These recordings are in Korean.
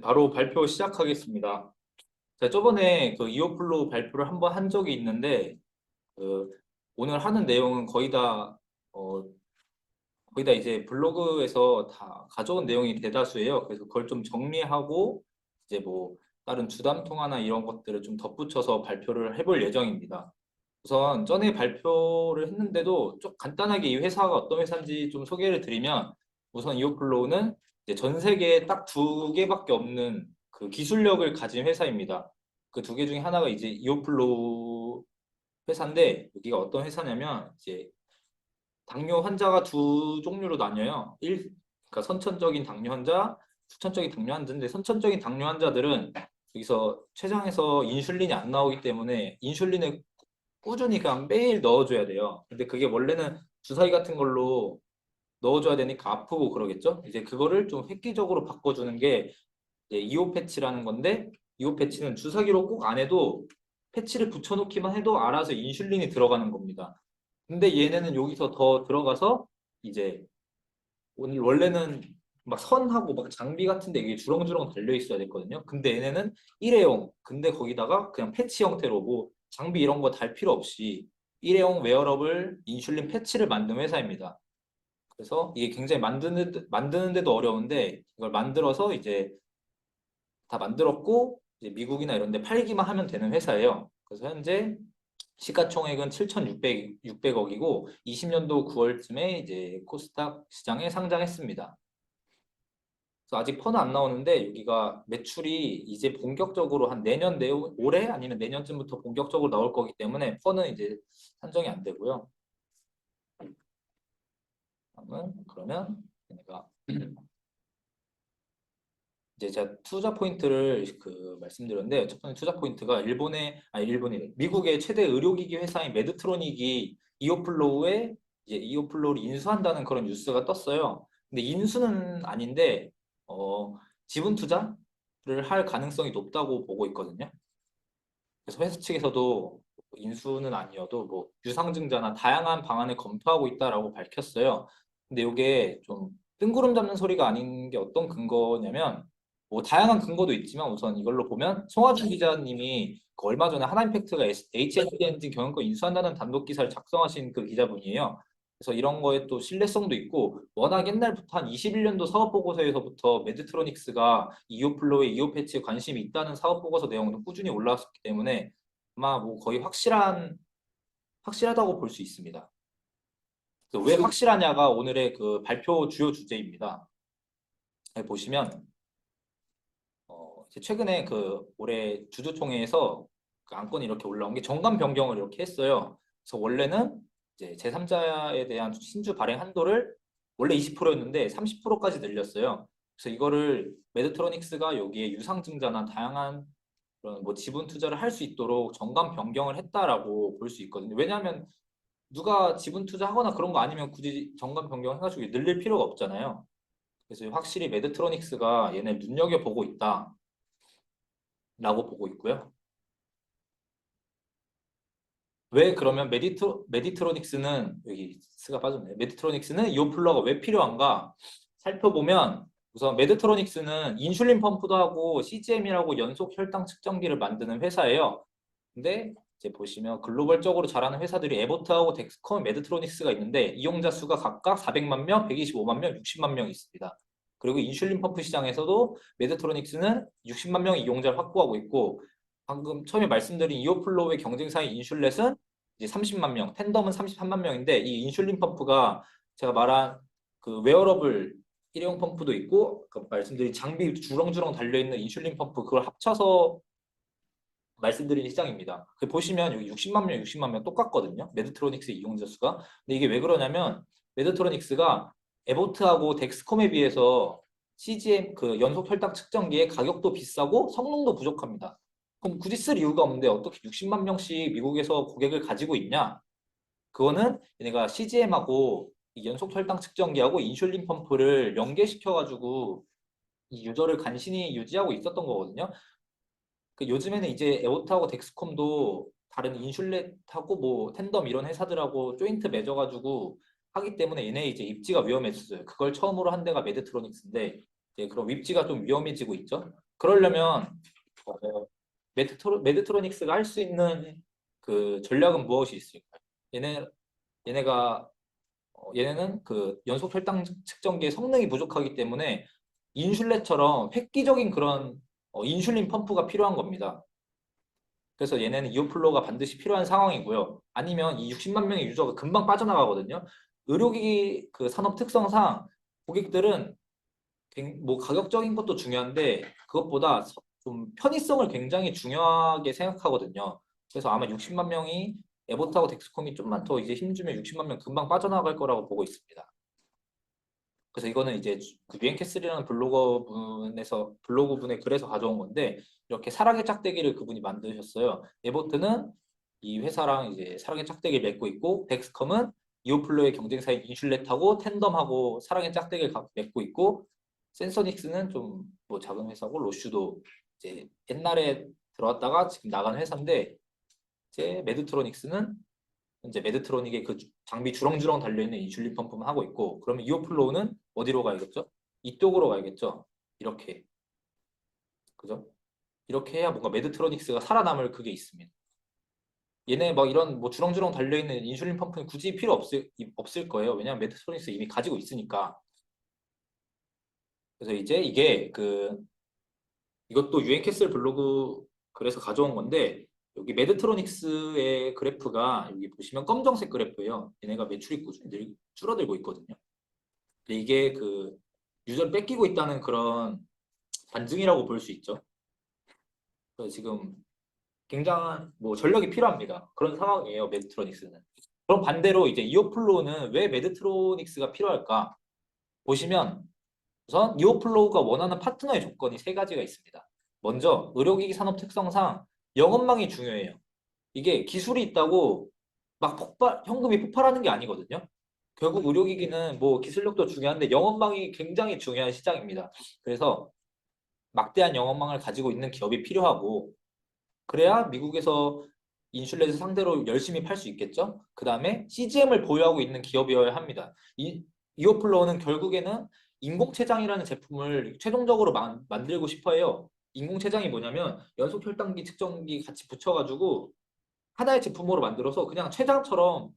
바로 발표 시작하겠습니다. 자, 저번에 그 이어플로우 발표를 한번 한 적이 있는데, 그 오늘 하는 내용은 어, 거의 다 이제 블로그에서 다 가져온 내용이 대다수예요. 그래서 그걸 좀 정리하고, 이제 뭐, 다른 주담 통화나 이런 것들을 좀 덧붙여서 발표를 해볼 예정입니다. 우선 전에 발표를 했는데도 좀 간단하게 이 회사가 어떤 회사인지 좀 소개를 드리면, 우선 이어플로우는 이제 전 세계에 딱 두 개밖에 없는 그 기술력을 가진 회사입니다. 그 두 개 중에 하나가 이제 이어플로우 회사인데, 여기가 어떤 회사냐면 이제 당뇨 환자가 두 종류로 나뉘어요. 그러니까 선천적인 당뇨 환자, 후천적인 당뇨 환자인데, 선천적인 당뇨 환자들은 여기서 췌장에서 인슐린이 안 나오기 때문에 인슐린을 꾸준히 그냥 매일 넣어줘야 돼요. 근데 그게 원래는 주사위 같은 걸로 넣어줘야 되니까 아프고 그러겠죠? 이제 그거를 좀 획기적으로 바꿔주는 게 이제 이오 패치라는 건데, 이오 패치는 주사기로 꼭 안 해도 패치를 붙여놓기만 해도 알아서 인슐린이 들어가는 겁니다. 근데 얘네는 여기서 더 들어가서 이제 오늘 원래는 막 선하고 막 장비 같은데 이게 주렁주렁 달려 있어야 됐거든요. 근데 얘네는 일회용. 근데 거기다가 그냥 패치 형태로 뭐 장비 이런 거 달 필요 없이 일회용 웨어러블 인슐린 패치를 만든 회사입니다. 그래서 이게 굉장히 만드는데도 어려운데 이걸 만들어서 이제 다 만들었고 이제 미국이나 이런 데 팔기만 하면 되는 회사예요. 그래서 현재 시가총액은 7,600억이고 20년도 9월쯤에 이제 코스닥 시장에 상장했습니다. 그래서 아직 펀은 안 나오는데 여기가 매출이 이제 본격적으로 한 올해 아니면 내년쯤부터 본격적으로 나올 거기 때문에 펀은 이제 산정이 안 되고요. 다음은 그러면 내가 이제 제가 투자 포인트를 말씀드렸는데 첫 번째 투자 포인트가 일본이 미국의 최대 의료기기 회사인 메드트로닉이 이오플로우를 인수한다는 그런 뉴스가 떴어요. 근데 인수는 아닌데 지분 투자를 할 가능성이 높다고 보고 있거든요. 그래서 회사 측에서도 인수는 아니어도 뭐 유상증자나 다양한 방안을 검토하고 있다라고 밝혔어요. 근데 이게 좀 뜬구름 잡는 소리가 아닌 게 어떤 근거냐면 뭐 다양한 근거도 있지만 우선 이걸로 보면 송하준 기자님이 그 얼마 전에 하나임팩트가 HSD 엔진 경영권 인수한다는 단독 기사를 작성하신 그 기자분이에요. 그래서 이런 거에 또 신뢰성도 있고 워낙 옛날부터 한 21년도 사업 보고서에서부터 메드트로닉스가 이오플로우에 이오 패치에 관심이 있다는 사업 보고서 내용도 꾸준히 올라왔었기 때문에 아마 뭐 거의 확실하다고 볼 수 있습니다. 왜 확실하냐가 오늘의 그 발표 주요 주제입니다. 보시면 최근에 그 올해 주주총회에서 그 안건이 이렇게 올라온 게 정관 변경을 이렇게 했어요. 그래서 원래는 이제 제3자에 대한 신주 발행 한도를 원래 20%였는데 30%까지 늘렸어요. 그래서 이거를 메드트로닉스가 여기에 유상증자나 다양한 그런 뭐 지분 투자를 할 수 있도록 정관 변경을 했다라고 볼 수 있거든요. 왜냐하면 누가 지분 투자하거나 그런 거 아니면 굳이 정관 변경해가지고 늘릴 필요가 없잖아요. 그래서 확실히 메드트로닉스가 얘네 눈여겨보고 있다라고 보고 있고요. 왜 그러면 메디트로닉스는 여기 스가 빠졌네. 메디트로닉스는 이오플러가 왜 필요한가 살펴보면 우선 메디트로닉스는 인슐린 펌프도 하고 CGM이라고 연속 혈당 측정기를 만드는 회사예요. 근데 이제 보시면 글로벌적으로 잘하는 회사들이 에보트하고 덱스컴, 메드트로닉스가 있는데 이용자 수가 각각 400만 명, 125만 명, 60만 명 있습니다. 그리고 인슐린 펌프 시장에서도 메드트로닉스는 60만 명의 이용자를 확보하고 있고 방금 처음에 말씀드린 이오플로우의 경쟁사인 인슐렛은 이제 30만 명, 팬덤은 33만 명인데 이 인슐린 펌프가 제가 말한 그 웨어러블 일회용 펌프도 있고 아까 말씀드린 장비 주렁주렁 달려있는 인슐린 펌프 그걸 합쳐서 말씀드린 시장입니다. 보시면 여기 60만 명, 60만 명 똑같거든요. 메드트로닉스 이용자 수가. 근데 이게 왜 그러냐면 메드트로닉스가 에보트하고 덱스컴에 비해서 CGM 그 연속 혈당 측정기의 가격도 비싸고 성능도 부족합니다. 그럼 굳이 쓸 이유가 없는데 어떻게 60만 명씩 미국에서 고객을 가지고 있냐? 그거는 얘네가 CGM하고 연속 혈당 측정기하고 인슐린 펌프를 연계시켜가지고 이 유저를 간신히 유지하고 있었던 거거든요. 요즘에는 이제 에오타하고 덱스콤도 다른 인슐렛하고 뭐 텐덤 이런 회사들하고 조인트 맺어가지고 하기 때문에 얘네 이제 입지가 위험해졌어요. 그걸 처음으로 한 데가 메드트로닉스인데 이제 그런 입지가 좀 위험해지고 있죠. 그러려면 메드트로닉스가 할 수 있는 그 전략은 무엇이 있을까요? 얘네가 얘네는 그 연속 혈당 측정기의 성능이 부족하기 때문에 인슐렛처럼 획기적인 그런 인슐린 펌프가 필요한 겁니다. 그래서 얘네는 이오플로가 반드시 필요한 상황이고요. 아니면 이 60만 명의 유저가 금방 빠져나가거든요. 의료기기 그 산업 특성상 고객들은 뭐 가격적인 것도 중요한데 그것보다 좀 편의성을 굉장히 중요하게 생각하거든요. 그래서 아마 60만 명이 에버트하고 덱스콤이 좀만 더 이제 힘주면 60만 명 금방 빠져나갈 거라고 보고 있습니다. 그래서 이거는 이제 그 유엔캐슬이라는 블로그 분의 글에서 가져온 건데 이렇게 사랑의 짝대기를 그분이 만드셨어요. 에버트는 이 회사랑 이제 사랑의 짝대기를 맺고 있고 덱스컴은 이오플로의 경쟁사인 인슐렛하고 텐덤하고 사랑의 짝대기를 맺고 있고 센서닉스는 좀 뭐 작은 회사고 로슈도 이제 옛날에 들어왔다가 지금 나간 회사인데 이제 메드트로닉스는 이제 메드트로닉의 그 장비 주렁주렁 달려있는 인슐린 펌프만 하고 있고 그러면 이오플로우는 어디로 가야겠죠? 이쪽으로 가야겠죠? 이렇게 그죠? 이렇게 해야 뭔가 메드트로닉스가 살아남을 그게 있습니다. 얘네 막 이런 뭐 주렁주렁 달려있는 인슐린 펌프는 굳이 필요 없을 거예요. 왜냐하면 메드트로닉스 이미 가지고 있으니까. 그래서 이제 이게 이것도 유엔캐슬 블로그 그래서 가져온 건데 여기 메드트로닉스의 그래프가 여기 보시면 검정색 그래프예요. 얘네가 매출이 꾸준히 줄어들고 있거든요. 근데 이게 그 유저를 뺏기고 있다는 그런 반증이라고 볼 수 있죠. 그래서 지금 굉장한 뭐 전력이 필요합니다. 그런 상황이에요. 메드트로닉스는. 그럼 반대로 이제 이오플로우는 왜 메드트로닉스가 필요할까? 보시면 우선 이오플로우가 원하는 파트너의 조건이 세 가지가 있습니다. 먼저 의료기기 산업 특성상 영업망이 중요해요. 이게 기술이 있다고 막 현금이 폭발하는 게 아니거든요. 결국 의료기기는 뭐 기술력도 중요한데 영업망이 굉장히 중요한 시장입니다. 그래서 막대한 영업망을 가지고 있는 기업이 필요하고 그래야 미국에서 인슐렛을 상대로 열심히 팔 수 있겠죠. 그 다음에 CGM을 보유하고 있는 기업이어야 합니다. 이오플로우는 결국에는 인공췌장이라는 제품을 최종적으로 만들고 싶어 해요. 인공췌장이 뭐냐면 연속 혈당기 측정기 같이 붙여가지고 하나의 제품으로 만들어서 그냥 췌장처럼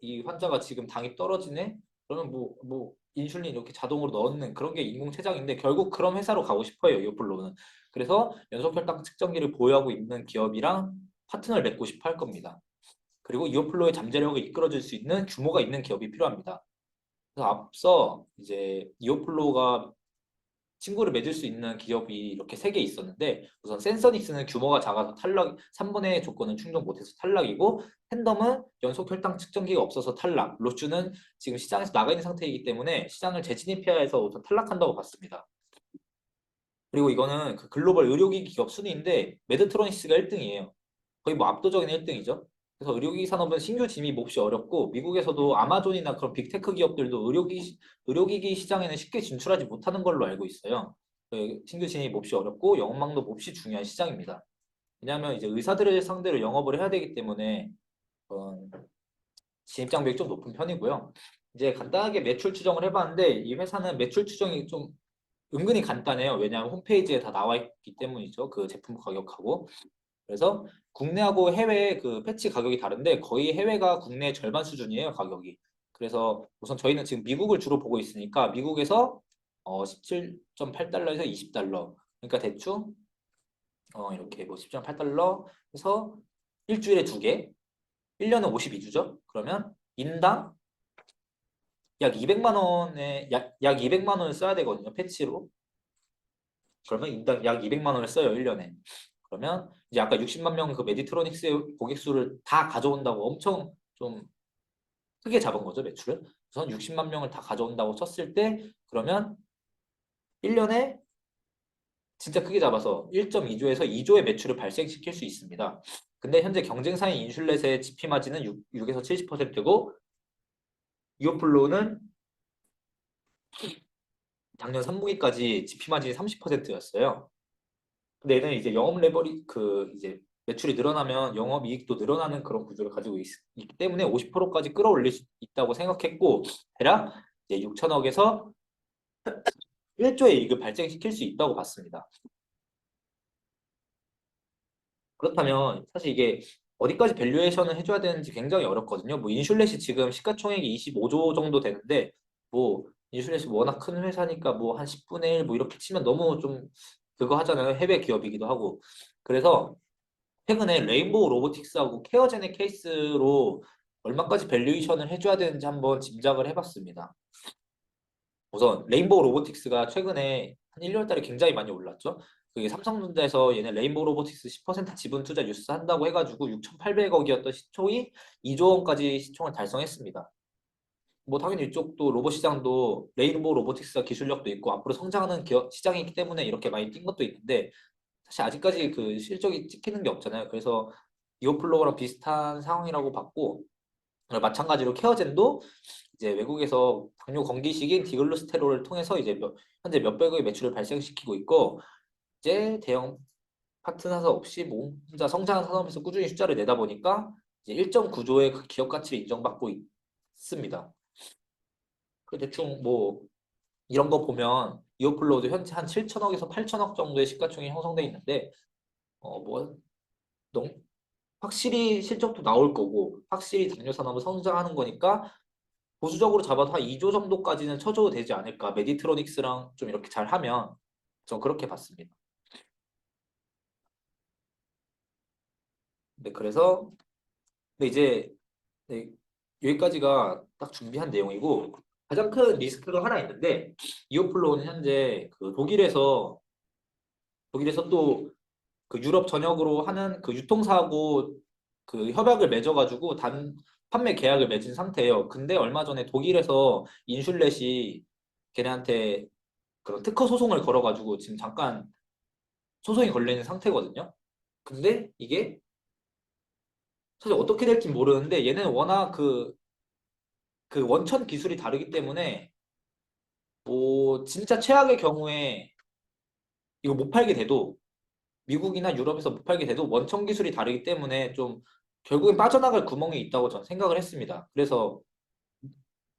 이 환자가 지금 당이 떨어지네? 그러면 뭐 인슐린 이렇게 자동으로 넣는 그런 게 인공췌장인데 결국 그런 회사로 가고 싶어요. 이오플로우는. 그래서 연속혈당 측정기를 보유하고 있는 기업이랑 파트너를 맺고 싶어 할 겁니다. 그리고 이오플로우의 잠재력을 이끌어줄 수 있는 규모가 있는 기업이 필요합니다. 그래서 앞서 이제 이오플로우가 친구를 맺을 수 있는 기업이 이렇게 세 개 있었는데 우선 센서닉스는 규모가 작아서 탈락, 3분의 1 조건은 충족 못해서 탈락이고 텐덤은 연속 혈당 측정기가 없어서 탈락, 로슈는 지금 시장에서 나가 있는 상태이기 때문에 시장을 재진입해야 해서 우선 탈락한다고 봤습니다. 그리고 이거는 그 글로벌 의료기기 기업 순위인데 메드트로닉스가 1등이에요. 거의 뭐 압도적인 1등이죠. 그래서 의료기기 산업은 신규 진입이 몹시 어렵고 미국에서도 아마존이나 그런 빅테크 기업들도 의료기기 시장에는 쉽게 진출하지 못하는 걸로 알고 있어요. 신규 진입이 몹시 어렵고 영업망도 몹시 중요한 시장입니다. 왜냐하면 이제 의사들을 상대로 영업을 해야 되기 때문에 진입 장벽이 좀 높은 편이고요. 이제 간단하게 매출 추정을 해봤는데 이 회사는 매출 추정이 좀 은근히 간단해요. 왜냐하면 홈페이지에 다 나와 있기 때문이죠. 그 제품 가격하고. 그래서 국내하고 해외 그 패치 가격이 다른데 거의 해외가 국내 절반 수준이에요, 가격이. 그래서 우선 저희는 지금 미국을 주로 보고 있으니까 미국에서 17.8달러에서 20달러. 그러니까 대충 이렇게 뭐 10.8달러 해서 일주일에 2개, 1년에 52주죠. 그러면 인당 약 200만 원에 약 200만 원을 써야 되거든요, 패치로. 그러면 인당 약 200만 원을 써요, 1년에. 그러면 이제 아까 60만 명 그 메디트로닉스의 고객 수를 다 가져온다고 엄청 좀 크게 잡은 거죠, 매출을. 우선 60만 명을 다 가져온다고 쳤을 때 그러면 1년에 진짜 크게 잡아서 1.2조에서 2조의 매출을 발생시킬 수 있습니다. 근데 현재 경쟁사인 인슐렛의 GP 마진은 6에서 70%고 이오플로우는 작년 3분기까지 GP 마진이 30%였어요. 근데 얘는 이제 영업 레버리 이제 매출이 늘어나면 영업 이익도 늘어나는 그런 구조를 가지고 있기 때문에 50%까지 끌어올릴 수 있다고 생각했고 대략 이제 6천억에서 1조의 이익을 발생시킬 수 있다고 봤습니다. 그렇다면 사실 이게 어디까지 밸류에이션을 해줘야 되는지 굉장히 어렵거든요. 뭐 인슐렛이 지금 시가총액이 25조 정도 되는데 뭐 인슐렛이 워낙 큰 회사니까 뭐 한 10분의 1 뭐 이렇게 치면 너무 좀 그거 하잖아요. 해외 기업이기도 하고. 그래서 최근에 레인보우 로보틱스하고 케어젠의 케이스로 얼마까지 밸류에이션을 해줘야 되는지 한번 짐작을 해봤습니다. 우선 레인보우 로보틱스가 최근에 한 1월 달에 굉장히 많이 올랐죠. 그게 삼성전자에서 얘네 레인보우 로보틱스 10% 지분 투자 뉴스 한다고 해가지고 6,800억이었던 시총이 2조 원까지 시총을 달성했습니다. 뭐 당연히 이쪽도 로봇 시장도 레인보우 로보틱스가 기술력도 있고 앞으로 성장하는 기업 시장이기 때문에 이렇게 많이 뛴 것도 있는데 사실 아직까지 그 실적이 찍히는 게 없잖아요. 그래서 이오플로우랑 비슷한 상황이라고 봤고 마찬가지로 케어젠도 이제 외국에서 당뇨 건기식인 디글루스테롤을 통해서 이제 현재 몇백억의 매출을 발생시키고 있고 이제 대형 파트너사 없이 뭐 혼자 성장한 산업에서 꾸준히 숫자를 내다 보니까 이제 1.9조의 그 기업 가치를 인정받고 있습니다. 그 대충 뭐 이런 거 보면 이오플로우도 현재 한 7천억에서 8천억 정도의 시가총액이 형성돼 있는데 뭐 확실히 실적도 나올 거고 확실히 당뇨 산업은 성장하는 거니까 보수적으로 잡아도 한 2조 정도까지는 쳐줘도 되지 않을까. 메디트로닉스랑 좀 이렇게 잘 하면 전 그렇게 봤습니다. 네, 그래서 근데 이제 네, 여기까지가 딱 준비한 내용이고 가장 큰 리스크가 하나 있는데 이오플로우는 현재 그 독일에서 또 그 유럽 전역으로 하는 그 유통사하고 그 협약을 맺어가지고 판매 계약을 맺은 상태예요. 근데 얼마 전에 독일에서 인슐렛이 걔네한테 그런 특허 소송을 걸어가지고 지금 잠깐 소송이 걸려 있는 상태거든요. 근데 이게 사실 어떻게 될지 모르는데 얘는 워낙 그 원천 기술이 다르기 때문에 뭐 진짜 최악의 경우에 이거 못 팔게 돼도 미국이나 유럽에서 못 팔게 돼도 원천 기술이 다르기 때문에 좀 결국엔 빠져나갈 구멍이 있다고 저는 생각을 했습니다. 그래서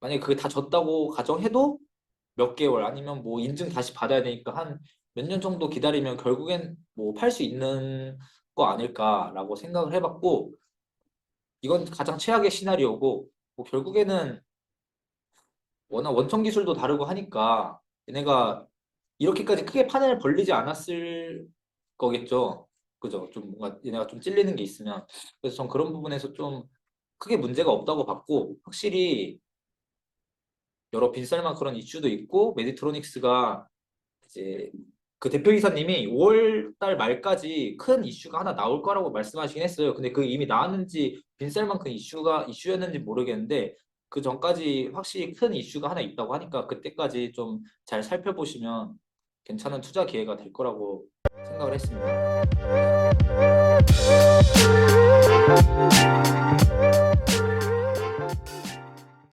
만약에 그게 다 졌다고 가정해도 몇 개월 아니면 뭐 인증 다시 받아야 되니까 한 몇 년 정도 기다리면 결국엔 뭐 팔 수 있는 거 아닐까라고 생각을 해봤고 이건 가장 최악의 시나리오고 뭐 결국에는 워낙 원천 기술도 다르고 하니까 얘네가 이렇게까지 크게 판을 벌리지 않았을 거겠죠. 그죠? 좀 뭔가 얘네가 좀 찔리는 게 있으면 그래서 전 그런 부분에서 좀 크게 문제가 없다고 봤고 확실히 여러 빈살만 그런 이슈도 있고 메디트로닉스가 이제 그 대표이사님이 5월 달 말까지 큰 이슈가 하나 나올 거라고 말씀하시긴 했어요. 근데 그 이미 나왔는지 빈쌀만큼 이슈였는지 모르겠는데 그 전까지 확실히 큰 이슈가 하나 있다고 하니까 그때까지 좀 잘 살펴보시면 괜찮은 투자 기회가 될 거라고 생각을 했습니다.